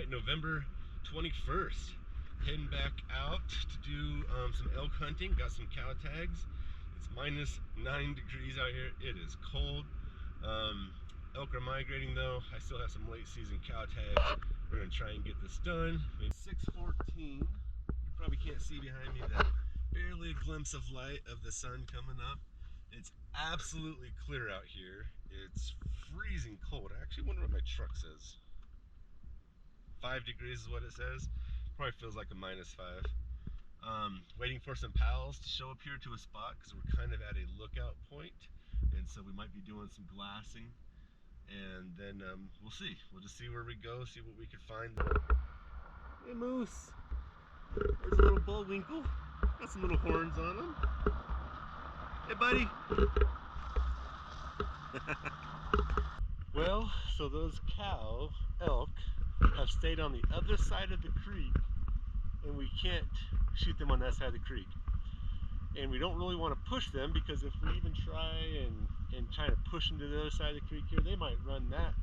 right, November 21st. Heading back out to do some elk hunting. Got some cow tags. It's minus 9 degrees out here. It is cold. Elk are migrating though. I still have some late season cow tags. We're gonna try and get this done. It's 6:14. You probably can't see behind me that barely a glimpse of light of the sun coming up. It's absolutely clear out here. It's freezing cold. I actually wonder what my truck says. 5 degrees is what it says. Probably feels like a -5. Waiting for some pals to show up here to a spot because we're kind of at a lookout point, and so we might be doing some glassing, and then we'll see. We'll just see where we go, see what we can find. Hey Moose, there's a little bullwinkle. Got some little horns on him. Hey buddy. Well, so those elk have stayed on the other side of the creek, and we can't shoot them on that side of the creek. And we don't really want to push them, because if we even try and try to push them to the other side of the creek here, they might run that,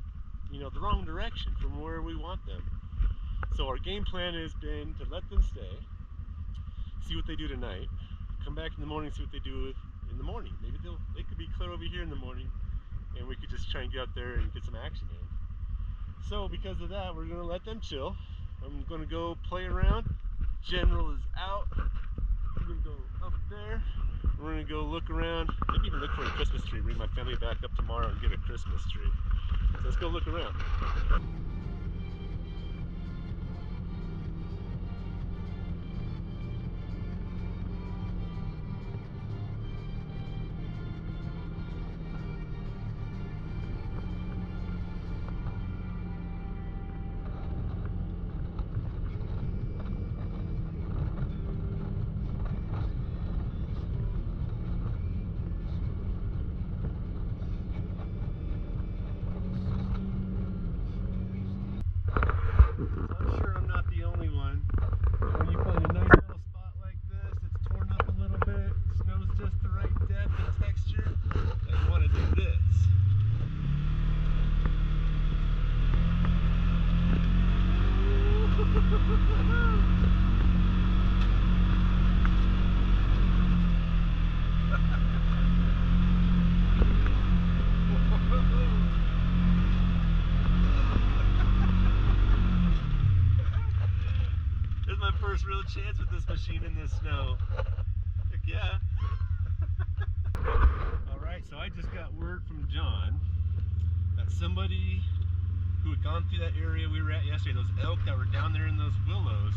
the wrong direction from where we want them. So our game plan has been to let them stay, see what they do tonight, come back in the morning, see what they do in the morning. Maybe they could be clear over here in the morning, and we could just try and get out there and get some action in. So because of that, we're gonna let them chill. I'm gonna go play around. General is out. I'm gonna go up there. We're gonna go look around, maybe even look for a Christmas tree. Bring my family back up tomorrow and get a Christmas tree. So let's go look around. I'm sure I'm not the only one. When you find a nice little spot like this, it's torn up a little bit, snow's just the right depth and texture, you want to do this. There's my first real chance with this machine in the snow. Heck yeah. Alright, so I just got word from John that somebody who had gone through that area we were at yesterday, those elk that were down there in those willows,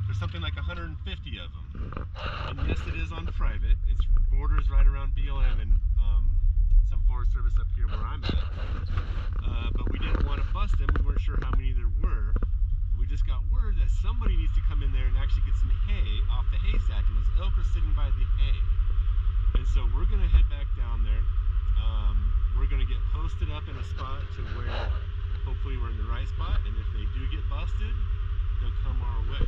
there's something like 150 of them. And yes, it is on private. It's borders right around BLM and some Forest Service up here where I'm at. But we didn't want to bust them. We weren't sure how many there were. We just got word that somebody needs to come in there and actually get some hay off the hay stack, and those elk are sitting by the hay. And so we're going to head back down there. We're going to get posted up in a spot to where hopefully we're in the right spot, and if they do get busted, they'll come our way.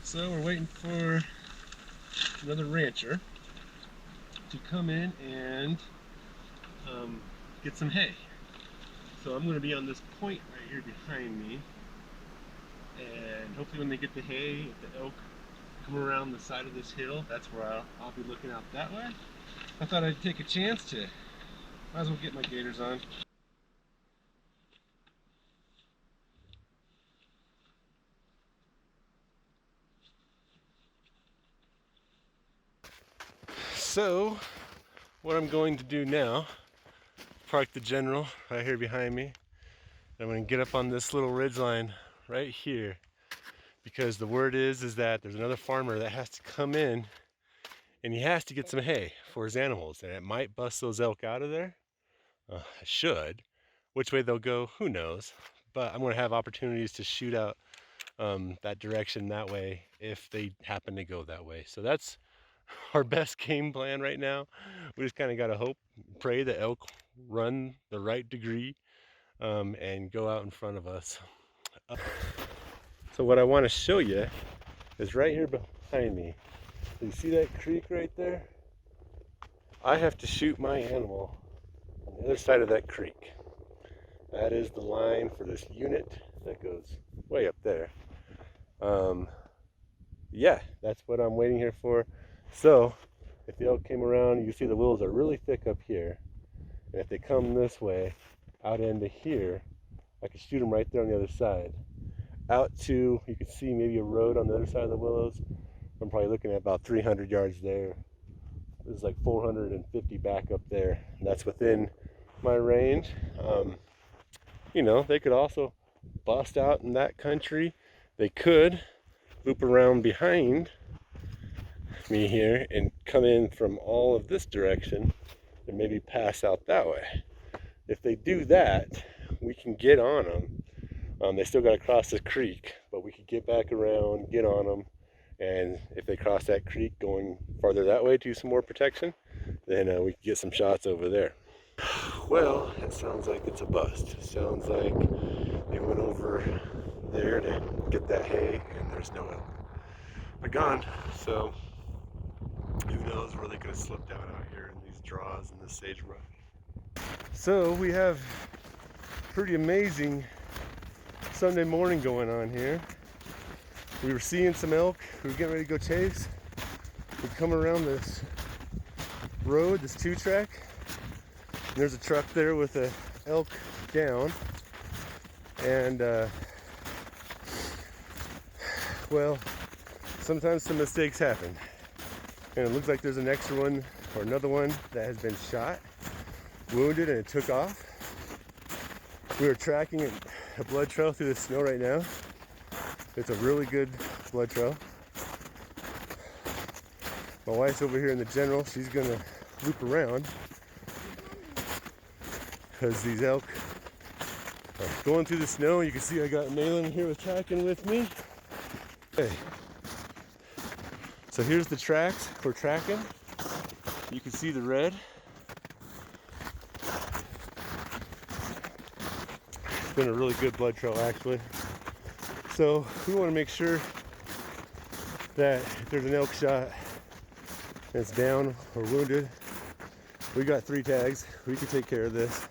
So we're waiting for another rancher to come in and get some hay. So I'm going to be on this point right here behind me, and hopefully when they get the hay, if the elk come around the side of this hill, that's where I'll be looking out that way. I thought I'd take a chance to, might as well get my gaiters on. So, what I'm going to do now, park the General right here behind me. I'm going to get up on this little ridgeline right here, because the word is that there's another farmer that has to come in and he has to get some hay for his animals, and it might bust those elk out of there. It should. Which way they'll go, who knows. But I'm going to have opportunities to shoot out that direction that way if they happen to go that way. So that's our best game plan right now. We just kind of got to hope, pray the elk run the right degree and go out in front of us. So what I want to show you is right here behind me. You see that creek right there? I have to shoot my animal on the other side of that creek. That is the line for this unit that goes way up there. Yeah, that's what I'm waiting here for. So if the elk came around, you can see the willows are really thick up here. And if they come this way, out into here, I could shoot them right there on the other side. Out to, you can see maybe a road on the other side of the willows. I'm probably looking at about 300 yards there. There's like 450 back up there. And that's within my range. You know, they could also bust out in that country. They could loop around behind me here and come in from all of this direction and maybe pass out that way. If they do that, we can get on them. They still got to cross the creek, but we could get back around, get on them, and if they cross that creek going farther that way to some more protection, then we can get some shots over there. Well, it sounds like it's a bust. It sounds like they went over there to get that hay and there's no elk. They're gone, so who knows where they could have slipped out here in these draws in the sagebrush. So we have pretty amazing Sunday morning going on here. We were seeing some elk. We were getting ready to go chase. We come around this road, this 2-track. And there's a truck there with a elk down. And well, sometimes some mistakes happen. And it looks like there's an extra one or another one that has been shot, wounded, and it took off. We are tracking a blood trail through the snow right now. It's a really good blood trail. My wife's over here in the general. She's gonna loop around because these elk are going through the snow. You can see I got Malin here with tracking with me. Okay. So here's the tracks we're tracking. You can see the red. It's been a really good blood trail actually. So we want to make sure that if there's an elk shot that's down or wounded, we got 3 tags. We can take care of this,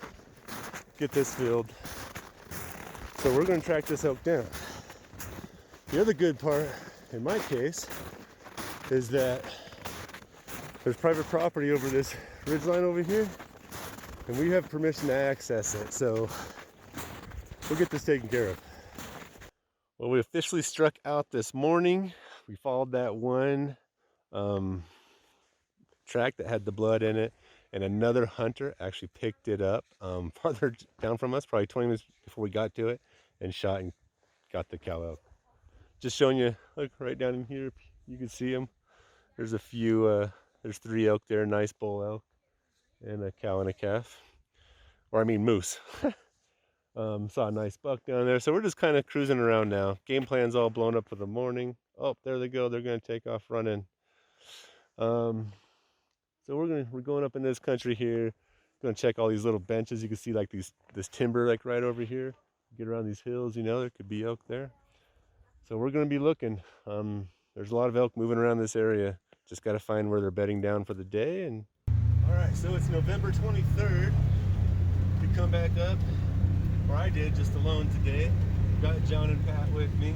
get this filled. So we're going to track this elk down. The other good part in my case is that there's private property over this ridgeline over here, and we have permission to access it. So we'll get this taken care of. Well, we officially struck out this morning. We followed that one track that had the blood in it, and another hunter actually picked it up farther down from us, probably 20 minutes before we got to it, and shot and got the cow elk. Just showing you, look right down in here, you can see them. There's a few, there's 3 elk there, nice bull elk, and a cow and a calf, or I mean moose. Saw a nice buck down there. So we're just kind of cruising around now. Game plan's all blown up for the morning. Oh, there they go. They're going to take off running. So we're going up in this country here. Going to check all these little benches. You can see like this timber like right over here. Get around these hills, you know, there could be elk there. So we're going to be looking. There's a lot of elk moving around this area. Just got to find where they're bedding down for the day. And all right, so it's November 23rd. We come back up. Or I did, just alone today. Got John and Pat with me.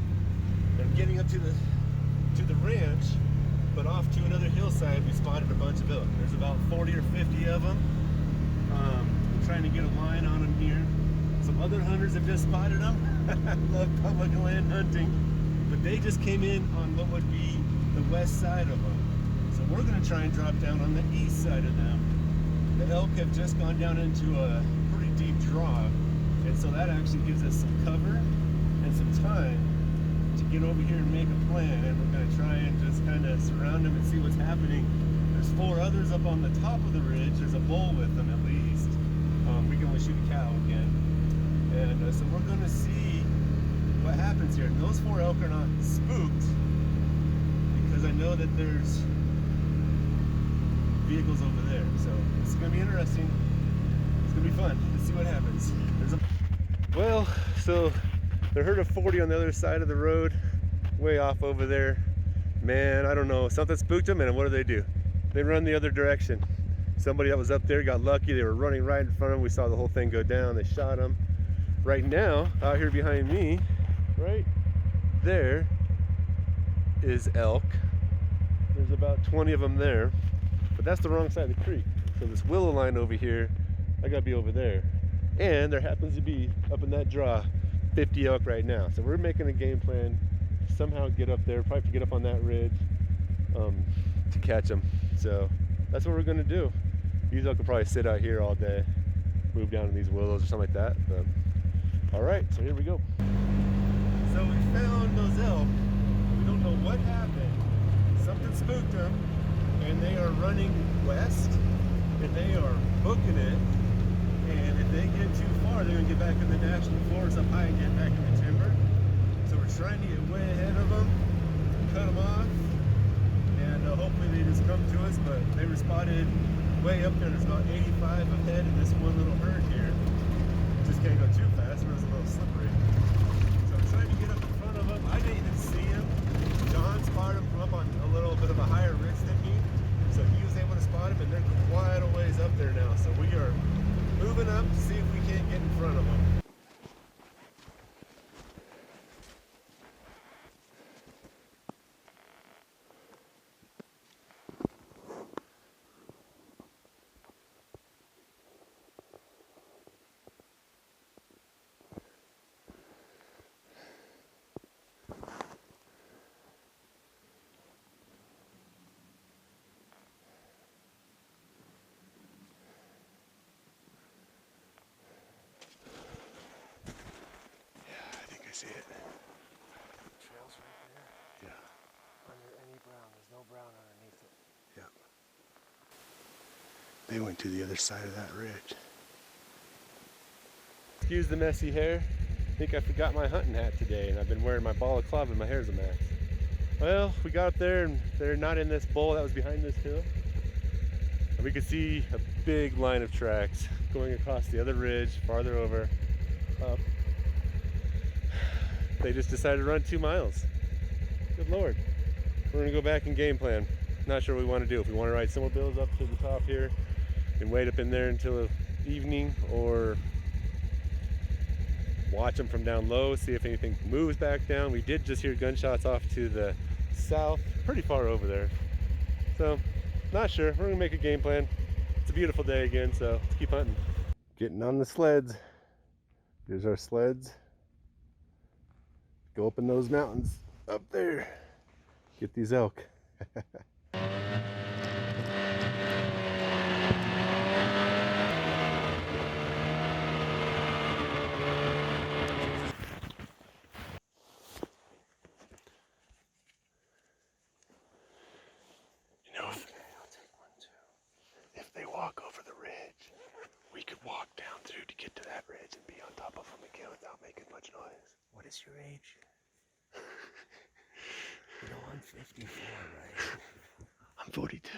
I'm getting up to the ranch, but off to another hillside we spotted a bunch of elk. There's about 40 or 50 of them. I'm trying to get a line on them here. Some other hunters have just spotted them. I love public land hunting, but they just came in on what would be the west side of them. So we're going to try and drop down on the east side of them. The elk have just gone down into a pretty deep draw. And so that actually gives us some cover and some time to get over here and make a plan. And we're going to try and just kind of surround them and see what's happening. There's 4 others up on the top of the ridge. There's a bull with them at least. We can only shoot a cow again. And so we're going to see what happens here. Those 4 elk are not spooked because I know that there's vehicles over there. So this is gonna be interesting. It's gonna be fun. Let's see what happens. Well, so the herd of 40 on the other side of the road, way off over there. Man, I don't know, something spooked them, and what do? They run the other direction. Somebody that was up there got lucky. They were running right in front of them. We saw the whole thing go down. They shot them. Right now, out here behind me, right there is elk. There's about 20 of them there, but that's the wrong side of the creek. So this willow line over here, I gotta be over there. And there happens to be, up in that draw, 50 elk right now. So we're making a game plan to somehow get up there, probably get up on that ridge to catch them. So that's what we're gonna do. These elk will probably sit out here all day, move down to these willows or something like that. But, all right, so here we go. So we found those elk. We don't know what happened. Something spooked them, and they are running west, and they are booking it. And if they get too far, they're gonna get back in the national forest up high and get back in the timber. So we're trying to get way ahead of them, cut them off, and hopefully they just come to us. But they were spotted way up there. There's about 85 ahead in this one little herd here. Just can't go too fast, or it's a little slippery. So I'm trying to get up in front of them. I didn't even see him. John spotted him from up on a little bit of a higher ridge than me, so he was able to spot him, and they're quite a ways up there now. So we are moving up to see if we can't get in front of them. See it. Trails right there. Yeah. Under any brown. There's no brown underneath it. Yep. They went to the other side of that ridge. Excuse the messy hair. I think I forgot my hunting hat today, and I've been wearing my balaclava and my hair's a mess. Well, we got up there and they're not in this bowl that was behind this hill. And we could see a big line of tracks going across the other ridge, farther over, up. They just decided to run 2 miles. Good Lord. We're gonna go back and game plan. Not sure what we want to do. If we want to ride snowmobiles up to the top here and wait up in there until evening, or watch them from down low, see if anything moves back down. We did just hear gunshots off to the south, pretty far over there. So, not sure. We're gonna make a game plan. It's a beautiful day again, so let's keep hunting. Getting on the sleds. Here's our sleds. Go up in those mountains up there. Get these elk. If they walk over the ridge, we could walk down through to get to that ridge and be on top of them again without making much noise. What is your age? You know, I'm 54, right? I'm 42.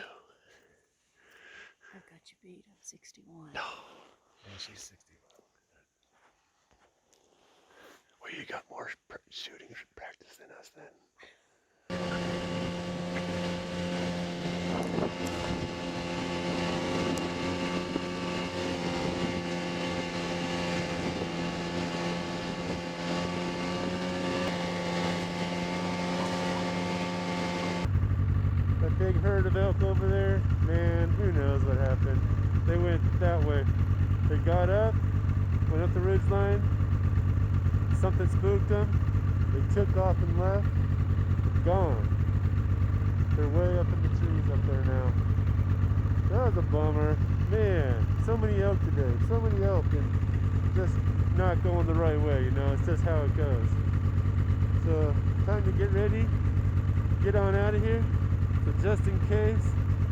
I've got you beat. I'm 61. No. Yeah, she's 61. Well, you got more shooting practice than us then. That big herd of elk over there, man, who knows what happened. They went that way. They got up, went up the ridge line, something spooked them, they took off and left, gone. They're way up in the trees up there now. That was a bummer. Man, so many elk today, so many elk, and just not going the right way, you know, it's just how it goes. So, time to get ready, get on out of here. So just in case,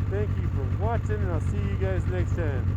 thank you for watching, and I'll see you guys next time.